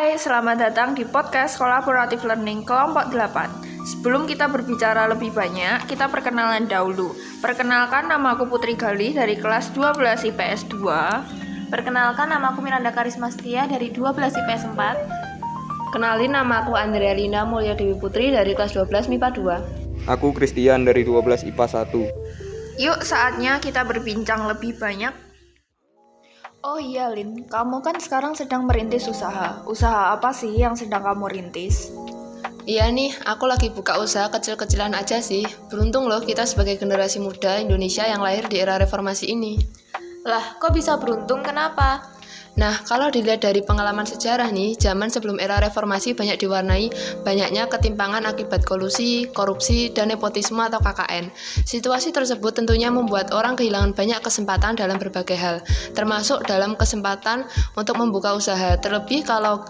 Hai, selamat datang di podcast Kolaboratif Learning kelompok 8. Sebelum kita berbicara lebih banyak, kita perkenalan dahulu. Perkenalkan, namaku Putri Gali dari kelas 12 IPS 2. Perkenalkan, namaku Miranda Karisma Setia dari 12 IPS 4. Kenalin, nama aku Andrea Lina Mulya Dewi Putri dari kelas 12 MIPA 2. Aku Christian dari 12 IPA 1. Yuk, saatnya kita berbincang lebih banyak. Oh iya Lin, kamu kan sekarang sedang merintis usaha. Usaha apa sih yang sedang kamu rintis? Iya nih, aku lagi buka usaha kecil-kecilan aja sih. Beruntung loh kita sebagai generasi muda Indonesia yang lahir di era reformasi ini. Lah, kok bisa beruntung? Kenapa? Nah, kalau dilihat dari pengalaman sejarah nih, zaman sebelum era reformasi banyak diwarnai banyaknya ketimpangan akibat kolusi, korupsi, dan nepotisme atau KKN. Situasi tersebut tentunya membuat orang kehilangan banyak kesempatan dalam berbagai hal, termasuk dalam kesempatan untuk membuka usaha, terlebih kalau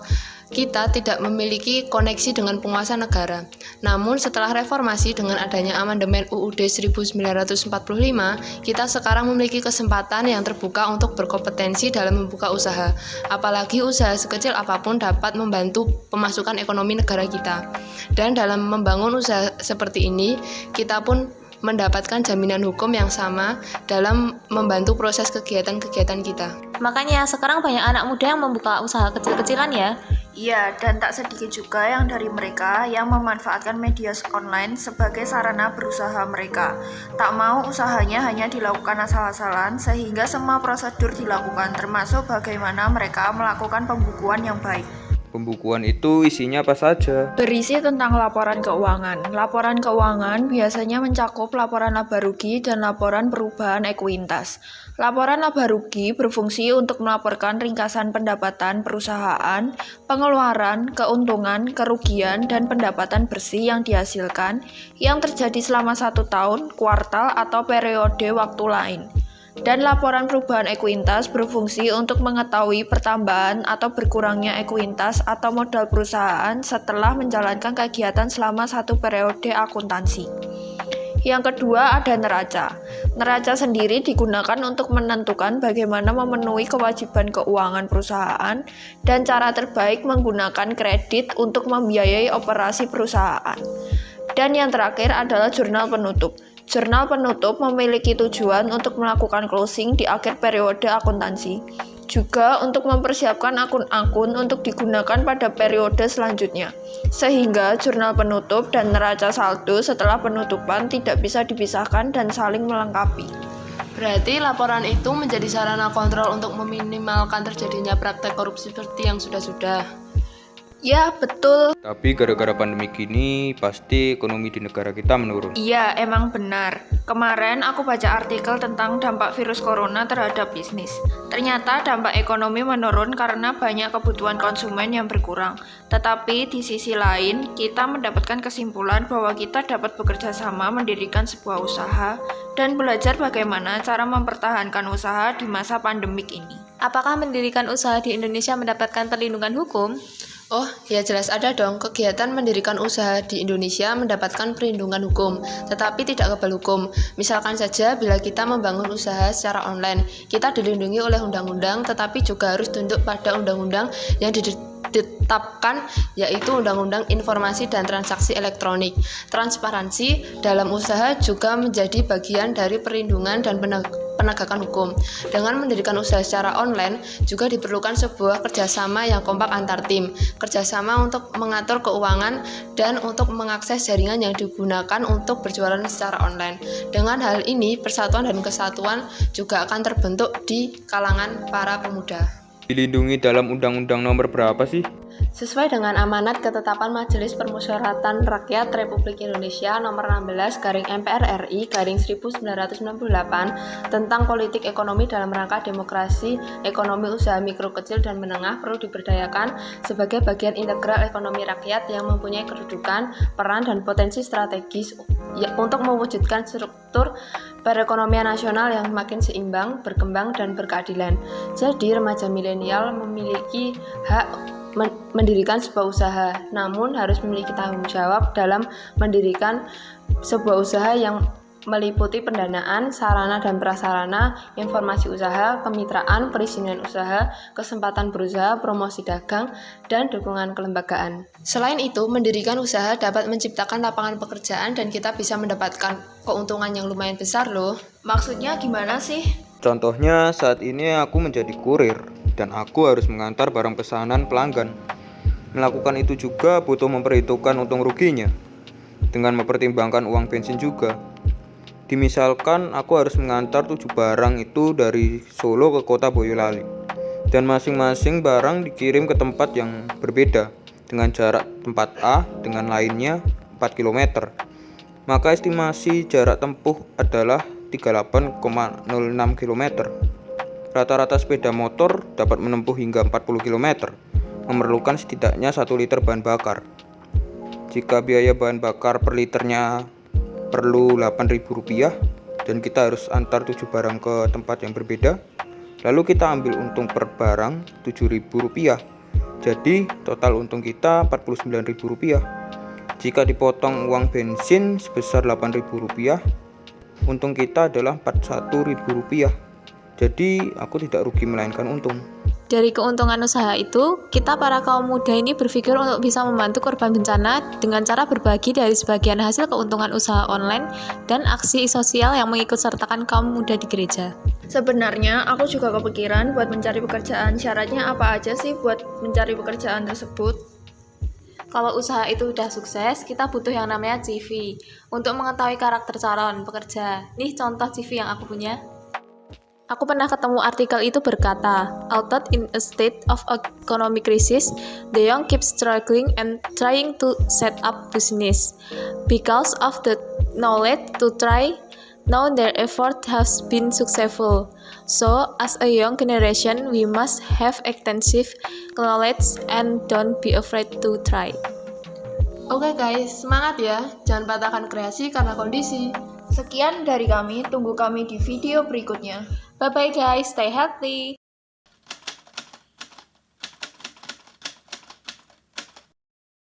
kita tidak memiliki koneksi dengan penguasa negara. Namun setelah reformasi dengan adanya amandemen UUD 1945, kita sekarang memiliki kesempatan yang terbuka untuk berkompetensi dalam membuka usaha. Apalagi usaha sekecil apapun dapat membantu pemasukan ekonomi negara kita. Dan dalam membangun usaha seperti ini, kita pun mendapatkan jaminan hukum yang sama dalam membantu proses kegiatan-kegiatan kita. Makanya sekarang banyak anak muda yang membuka usaha kecil-kecilan ya. Iya, dan tak sedikit juga yang dari mereka yang memanfaatkan media online sebagai sarana berusaha mereka. Tak mau usahanya hanya dilakukan asal-asalan, sehingga semua prosedur dilakukan, termasuk bagaimana mereka melakukan pembukuan yang baik. Pembukuan itu isinya apa saja? Berisi tentang laporan keuangan. Laporan keuangan biasanya mencakup laporan laba rugi dan laporan perubahan ekuitas. Laporan laba rugi berfungsi untuk melaporkan ringkasan pendapatan perusahaan, pengeluaran, keuntungan, kerugian, dan pendapatan bersih yang dihasilkan yang terjadi selama 1 tahun, kuartal, atau periode waktu lain. Dan laporan perubahan ekuitas berfungsi untuk mengetahui pertambahan atau berkurangnya ekuitas atau modal perusahaan setelah menjalankan kegiatan selama 1 periode akuntansi. Yang kedua ada neraca. Neraca sendiri digunakan untuk menentukan bagaimana memenuhi kewajiban keuangan perusahaan dan cara terbaik menggunakan kredit untuk membiayai operasi perusahaan. Dan yang terakhir adalah jurnal penutup. Jurnal penutup memiliki tujuan untuk melakukan closing di akhir periode akuntansi, juga untuk mempersiapkan akun-akun untuk digunakan pada periode selanjutnya, sehingga jurnal penutup dan neraca saldo setelah penutupan tidak bisa dipisahkan dan saling melengkapi. Berarti laporan itu menjadi sarana kontrol untuk meminimalkan terjadinya praktek korupsi seperti yang sudah-sudah. Ya, betul. Tapi gara-gara pandemi gini, pasti ekonomi di negara kita menurun. Iya, emang benar. Kemarin aku baca artikel tentang dampak virus corona terhadap bisnis. Ternyata dampak ekonomi menurun karena banyak kebutuhan konsumen yang berkurang. Tetapi di sisi lain, kita mendapatkan kesimpulan bahwa kita dapat bekerja sama mendirikan sebuah usaha dan belajar bagaimana cara mempertahankan usaha di masa pandemik ini. Apakah mendirikan usaha di Indonesia mendapatkan perlindungan hukum? Oh, ya jelas ada dong. Kegiatan mendirikan usaha di Indonesia mendapatkan perlindungan hukum, tetapi tidak kebal hukum. Misalkan saja bila kita membangun usaha secara online, kita dilindungi oleh undang-undang, tetapi juga harus tunduk pada undang-undang yang ditetapkan, yaitu Undang-Undang Informasi dan Transaksi Elektronik. Transparansi dalam usaha juga menjadi bagian dari perlindungan dan penegakan hukum. Dengan mendirikan usaha secara online, juga diperlukan sebuah kerjasama yang kompak antar tim, kerjasama untuk mengatur keuangan, dan untuk mengakses jaringan yang digunakan untuk berjualan secara online. Dengan hal ini, persatuan dan kesatuan juga akan terbentuk di kalangan para pemuda. Dilindungi dalam Undang-Undang nomor berapa sih? Sesuai dengan amanat ketetapan Majelis Permusyawaratan Rakyat Republik Indonesia nomor 16/MPRRI/1998 tentang politik ekonomi dalam rangka demokrasi, ekonomi usaha mikro kecil dan menengah perlu diberdayakan sebagai bagian integral ekonomi rakyat yang mempunyai kedudukan, peran, dan potensi strategis untuk mewujudkan struktur perekonomian nasional yang makin seimbang, berkembang, dan berkeadilan. Jadi remaja milenial memiliki hak mendirikan sebuah usaha, namun harus memiliki tanggung jawab dalam mendirikan sebuah usaha yang meliputi pendanaan, sarana dan prasarana, informasi usaha, kemitraan, perizinan usaha, kesempatan berusaha, promosi dagang, dan dukungan kelembagaan. Selain itu, mendirikan usaha dapat menciptakan lapangan pekerjaan dan kita bisa mendapatkan keuntungan yang lumayan besar loh. Maksudnya gimana sih? Contohnya saat ini aku menjadi kurir dan aku harus mengantar barang pesanan pelanggan. Melakukan itu juga butuh memperhitungkan untung ruginya dengan mempertimbangkan uang bensin juga. Dimisalkan aku harus mengantar 7 barang itu dari Solo ke kota Boyolali dan masing-masing barang dikirim ke tempat yang berbeda dengan jarak tempat A dengan lainnya 4 km. Maka estimasi jarak tempuh adalah 38,06 km. Rata-rata sepeda motor dapat menempuh hingga 40 km, memerlukan setidaknya 1 liter bahan bakar. Jika biaya bahan bakar per liternya perlu Rp8.000 dan kita harus antar 7 barang ke tempat yang berbeda, lalu kita ambil untung per barang Rp7.000. Jadi total untung kita Rp49.000. Jika dipotong uang bensin sebesar Rp8.000, untung kita adalah Rp41.000. Jadi aku tidak rugi melainkan untung. Dari keuntungan usaha itu, kita para kaum muda ini berpikir untuk bisa membantu korban bencana dengan cara berbagi dari sebagian hasil keuntungan usaha online dan aksi sosial yang mengikutsertakan kaum muda di gereja. Sebenarnya aku juga kepikiran buat mencari pekerjaan. Syaratnya apa aja sih buat mencari pekerjaan tersebut? Kalau usaha itu udah sukses, kita butuh yang namanya CV untuk mengetahui karakter calon pekerja. Nih contoh CV yang aku punya. Aku pernah ketemu artikel itu berkata, although in a state of economic crisis, the young keep struggling and trying to set up business. Because of the knowledge to try, now their effort has been successful. So, as a young generation, we must have extensive knowledge and don't be afraid to try. Oke guys, semangat ya, jangan patahkan kreasi karena kondisi. Sekian dari kami, tunggu kami di video berikutnya. Bye-bye guys, stay healthy!